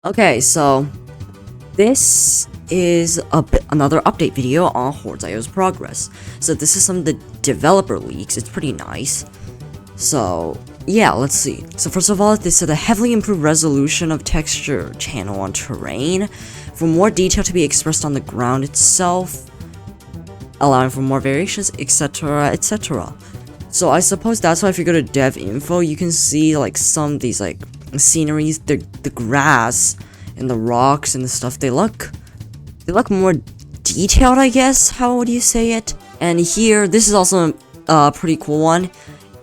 Okay, so this is another update video on Horde.io's progress. So this is some of the developer leaks. It's pretty nice. So yeah, let's see. So first of all, this is a heavily improved resolution of texture channel on terrain for more detail to be expressed on the ground itself, allowing for more variations, etc, etc. So I suppose that's why if you go to dev info, you can see like some of these like sceneries, the grass and the rocks and the stuff, they look more detailed, I guess. How would you say it? And here, this is also a pretty cool one.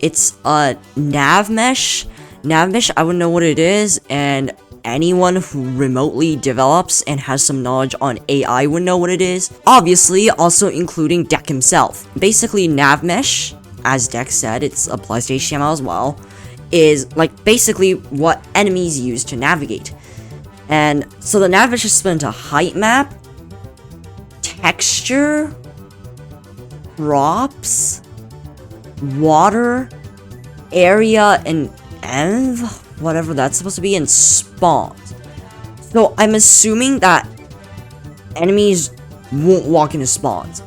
It's a nav mesh. Nav mesh, I would know what it is, and anyone who remotely develops and has some knowledge on AI would know what it is. Obviously, also including Deck himself. Basically, nav mesh, as Deck said, it applies to HTML as well, is like basically what enemies use to navigate. And so the nav mesh is split into height map, texture, props, water, area, and env, whatever that's supposed to be, and spawns. So I'm assuming that enemies won't walk into spawns.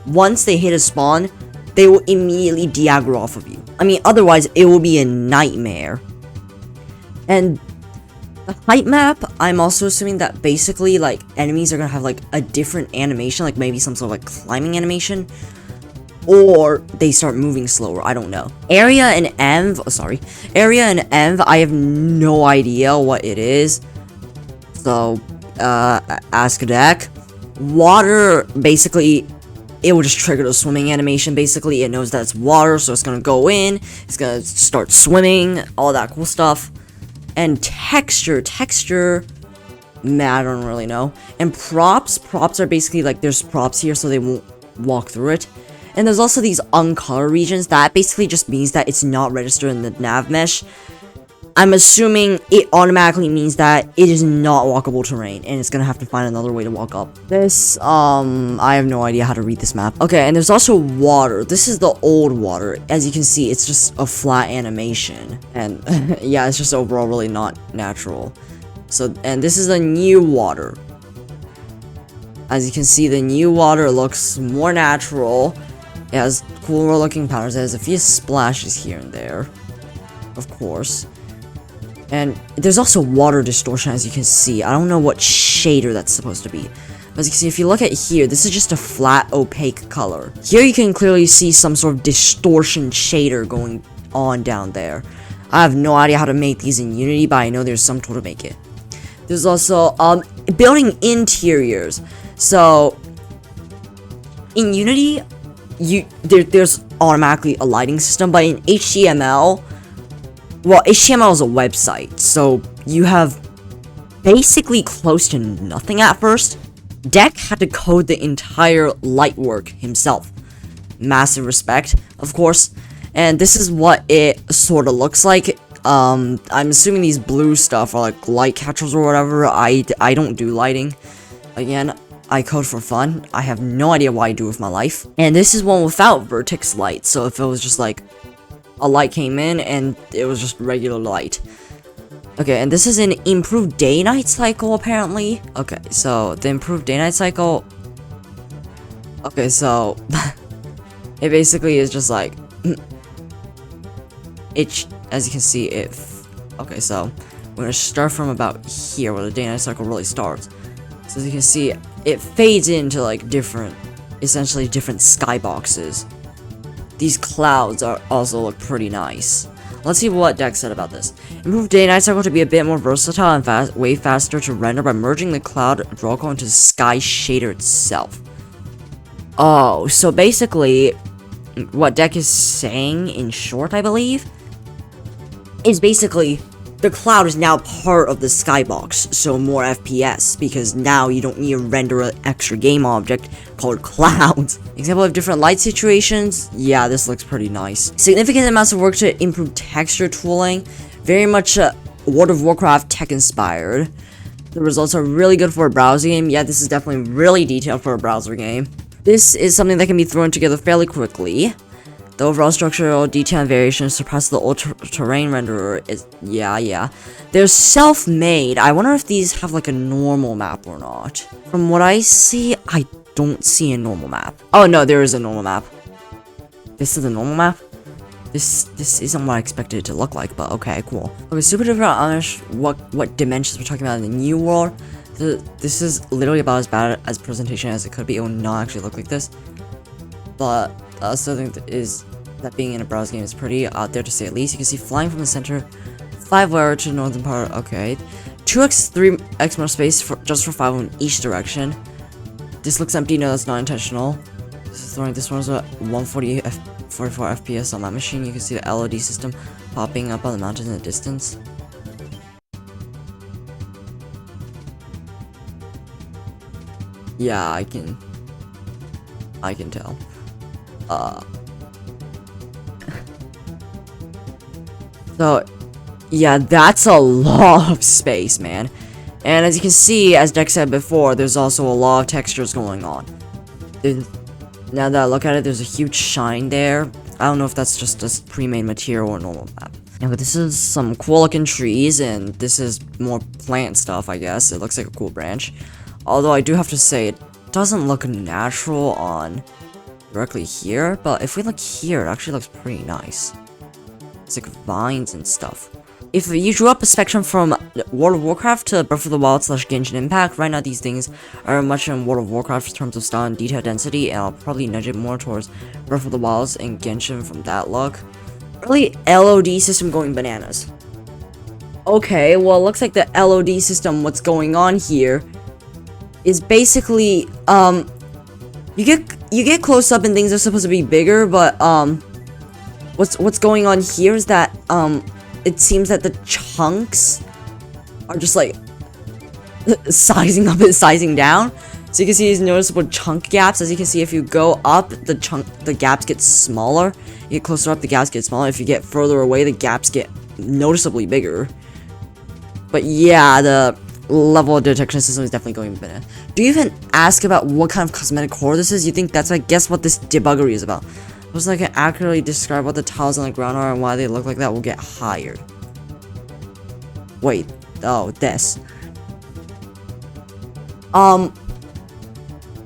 Once they hit a spawn, they will immediately de-aggro off of you. I mean, otherwise it will be a nightmare. And the height map, I'm also assuming that basically like enemies are gonna have like a different animation, like maybe some sort of like climbing animation, or they start moving slower. I don't know. Area and env, I have no idea what it is. So ask a deck. Water, basically it will just trigger the swimming animation. Basically it knows that it's water, so it's gonna go in, it's gonna start swimming, all that cool stuff. And texture, I don't really know. And props are basically like there's props here so they won't walk through it. And there's also these uncolored regions that basically just means that it's not registered in the nav mesh. I'm assuming it automatically means that it is not walkable terrain and it's gonna have to find another way to walk up. This, I have no idea how to read this map. Okay, and there's also water. This is the old water. As you can see, it's just a flat animation. And yeah, it's just overall really not natural. So, and this is the new water. As you can see, the new water looks more natural. It has cooler looking patterns. It has a few splashes here and there, of course. And there's also water distortion, as you can see. I don't know what shader that's supposed to be. But as you can see, if you look at here, this is just a flat, opaque color. Here you can clearly see some sort of distortion shader going on down there. I have no idea how to make these in Unity, but I know there's some tool to make it. There's also building interiors. So in Unity, there's automatically a lighting system, but in HTML, well, HTML is a website, so you have basically close to nothing at first. Deck had to code the entire light work himself. Massive respect, of course. And this is what it sort of looks like. I'm assuming these blue stuff are like light catchers or whatever. I don't do lighting. Again, I code for fun. I have no idea what I do with my life. And this is one without vertex light, so if it was just like a light came in and it was just regular light. Okay, and this is an improved day-night cycle, apparently. Okay, so the improved day-night cycle. Okay, so it basically is just like it, as you can see, okay, so we're gonna start from about here where the day-night cycle really starts. So as you can see, it fades into like essentially different skyboxes. These clouds also look pretty nice. Let's see what Deck said about this. Improved day-night cycle to be a bit more versatile and way faster to render by merging the cloud draw code into the sky shader itself. Oh, so basically, what Deck is saying, in short, I believe, is basically the cloud is now part of the skybox, so more FPS, because now you don't need to render an extra game object called clouds. Example of different light situations, yeah, this looks pretty nice. Significant amounts of work to improve texture tooling, very much World of Warcraft tech inspired. The results are really good for a browser game. Yeah, this is definitely really detailed for a browser game. This is something that can be thrown together fairly quickly. The overall structural detail and variation surpass the old terrain renderer is, yeah. They're self-made. I wonder if these have like a normal map or not. From what I see, I don't see a normal map. Oh no, there is a normal map. This is a normal map? This isn't what I expected it to look like, but okay, cool. Okay, super different on what dimensions we're talking about in the new world. This is literally about as bad as presentation as it could be. It will not actually look like this. But the other thing is that being in a browser game is pretty out there to say at least. You can see flying from the center, 5 wire to the northern part. Okay, 2x 3x more space just for 5 in each direction. This looks empty. No, that's not intentional. This one's a 44 FPS on my machine. You can see the LOD system popping up on the mountain in the distance. Yeah, I can tell. So, yeah, that's a lot of space, man. And as you can see, as Dex said before, there's also a lot of textures going on. Now that I look at it, there's a huge shine there. I don't know if that's just a pre-made material or normal map. Okay, this is some cool looking trees, and this is more plant stuff, I guess. It looks like a cool branch. Although I do have to say, it doesn't look natural on directly here, but if we look here, it actually looks pretty nice. It's like vines and stuff. If you drew up a spectrum from World of Warcraft to Breath of the Wild / Genshin Impact, right now these things are much in World of Warcraft in terms of style and detail density, and I'll probably nudge it more towards Breath of the Wild and Genshin from that look. Really, LOD system going bananas. Okay, well, it looks like the LOD system, what's going on here is basically, you get close up and things are supposed to be bigger, but, what's going on here is that, it seems that the chunks are just like sizing up and sizing down. So you can see these noticeable chunk gaps. As you can see, if you go up, the gaps get smaller. You get closer up, the gaps get smaller. If you get further away, the gaps get noticeably bigger. But yeah, the level of detection system is definitely going better. Do you even ask about what kind of cosmetic core this is? You think that's, I guess, what this debuggery is about. Person that can accurately describe what the tiles on the ground are and why they look like that will get hired. Wait, oh, this.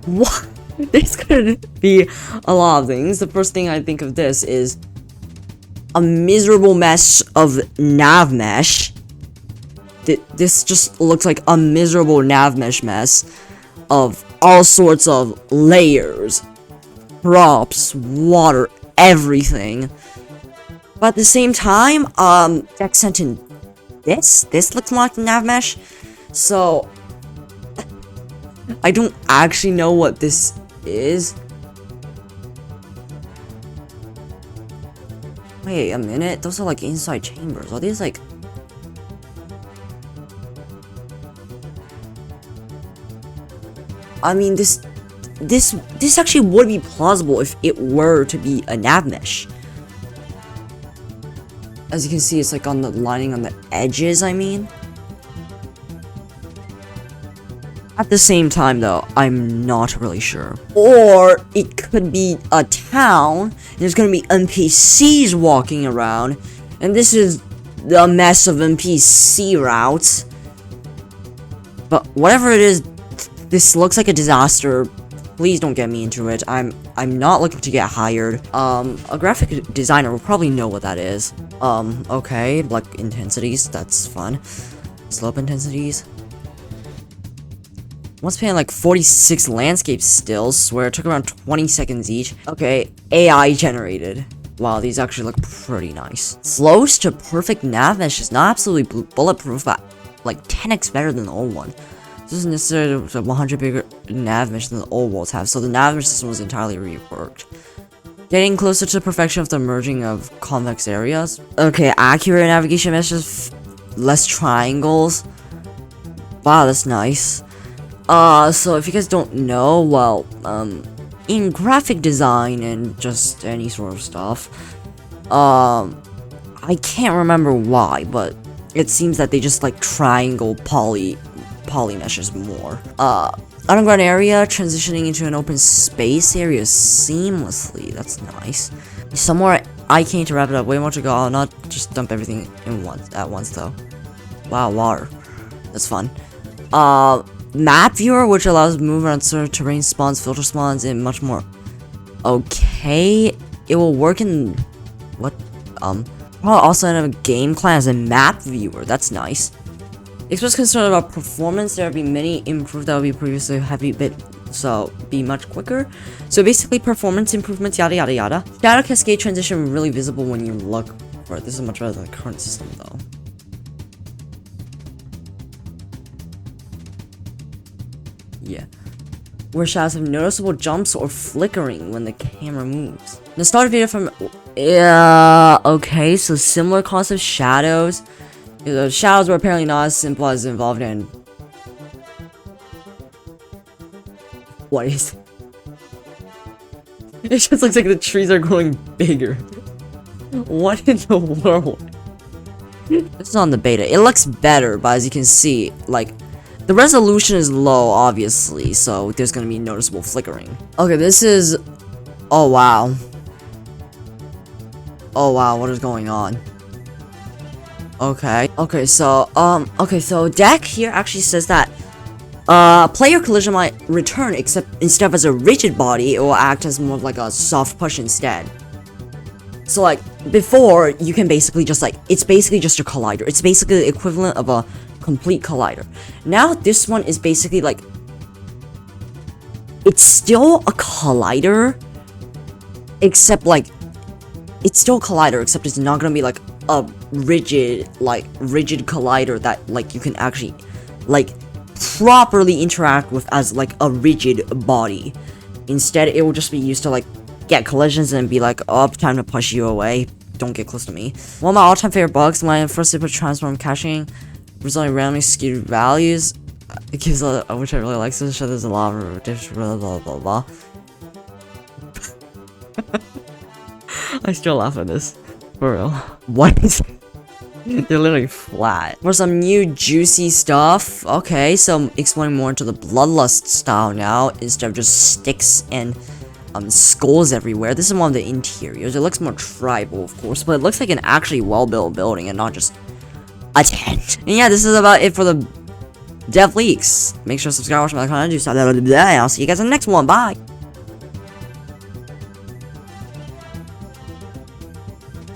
What? There's gonna be a lot of things. The first thing I think of this is a miserable mess of nav mesh. This just looks like a miserable nav mesh mess of all sorts of layers. Props, water, everything. But at the same time, Dex sent in this looks more like nav mesh. So I don't actually know what this is. Wait a minute, those are like inside chambers. Are these like... I mean, this actually would be plausible if it were to be a nav mesh. As you can see, it's like on the lining on the edges, I mean. At the same time, though, I'm not really sure. Or it could be a town, and there's gonna be NPCs walking around, and this is the mess of NPC routes. But whatever it is, this looks like a disaster. Please don't get me into it. I'm not looking to get hired. A graphic designer will probably know what that is. Okay, like intensities, that's fun. Slope intensities. Once painted like 46 landscape stills, swear it took around 20 seconds each. Okay, AI generated. Wow, these actually look pretty nice. Close to perfect nav mesh is not absolutely bulletproof, but like 10x better than the old one. This isn't necessarily a 100 bigger nav mesh than the old worlds have, so the nav mesh system was entirely reworked. Getting closer to perfection with the merging of convex areas. Okay, accurate navigation meshes, less triangles. Wow, that's nice. So if you guys don't know, well, in graphic design and just any sort of stuff, I can't remember why, but it seems that they just like triangle poly meshes more. Underground area transitioning into an open space area seamlessly. That's nice. Somewhere I can't to wrap it up. Way more to go. I'll not just dump everything at once though. Wow, water. That's fun. Map viewer, which allows movement on certain terrain spawns, filter spawns, and much more. Okay, it will work in what? Probably also end up game class and map viewer. That's nice. Express concern about performance. There will be many improved that will be previously heavy bit, so be much quicker. So basically, performance improvements, yada yada yada. Shadow cascade transition really visible when you look for it. This is much better than the current system, though. Yeah. Where shadows have noticeable jumps or flickering when the camera moves. The start video from okay, so similar concept shadows. The shadows were apparently not as simple as involved in. What is it? It just looks like the trees are growing bigger. What in the world? This is on the beta. It looks better, but as you can see, like, the resolution is low, obviously, so there's gonna be noticeable flickering. Okay, this is... Oh, wow. Oh, wow, what is going on? Okay. Okay, so deck here actually says that player collision might return, except instead of as a rigid body, it will act as more of like a soft push instead. So like, before, you can basically just like, it's basically just a collider. It's basically the equivalent of a complete collider. Now this one is basically like, it's still a collider, except like, it's still a collider, except it's not gonna be like a rigid collider that like you can actually like properly interact with as like a rigid body. Instead, it will just be used to like get collisions and be like, oh, time to push you away. Don't get close to me. One of my all-time favorite bugs, my first super transform caching, resulting in randomly skewed values. It gives a, which I really like, so there's a lot of blah blah blah blah. I still laugh at this. For real. What is it? They're literally flat. For some new juicy stuff. Okay, so exploring more into the bloodlust style now, instead of just sticks and skulls everywhere. This is one of the interiors. It looks more tribal, of course, but it looks like an actually well-built building and not just a tent. And yeah, this is about it for the dev leaks. Make sure to subscribe, watch my content, do stuff. I'll see you guys in the next one. Bye.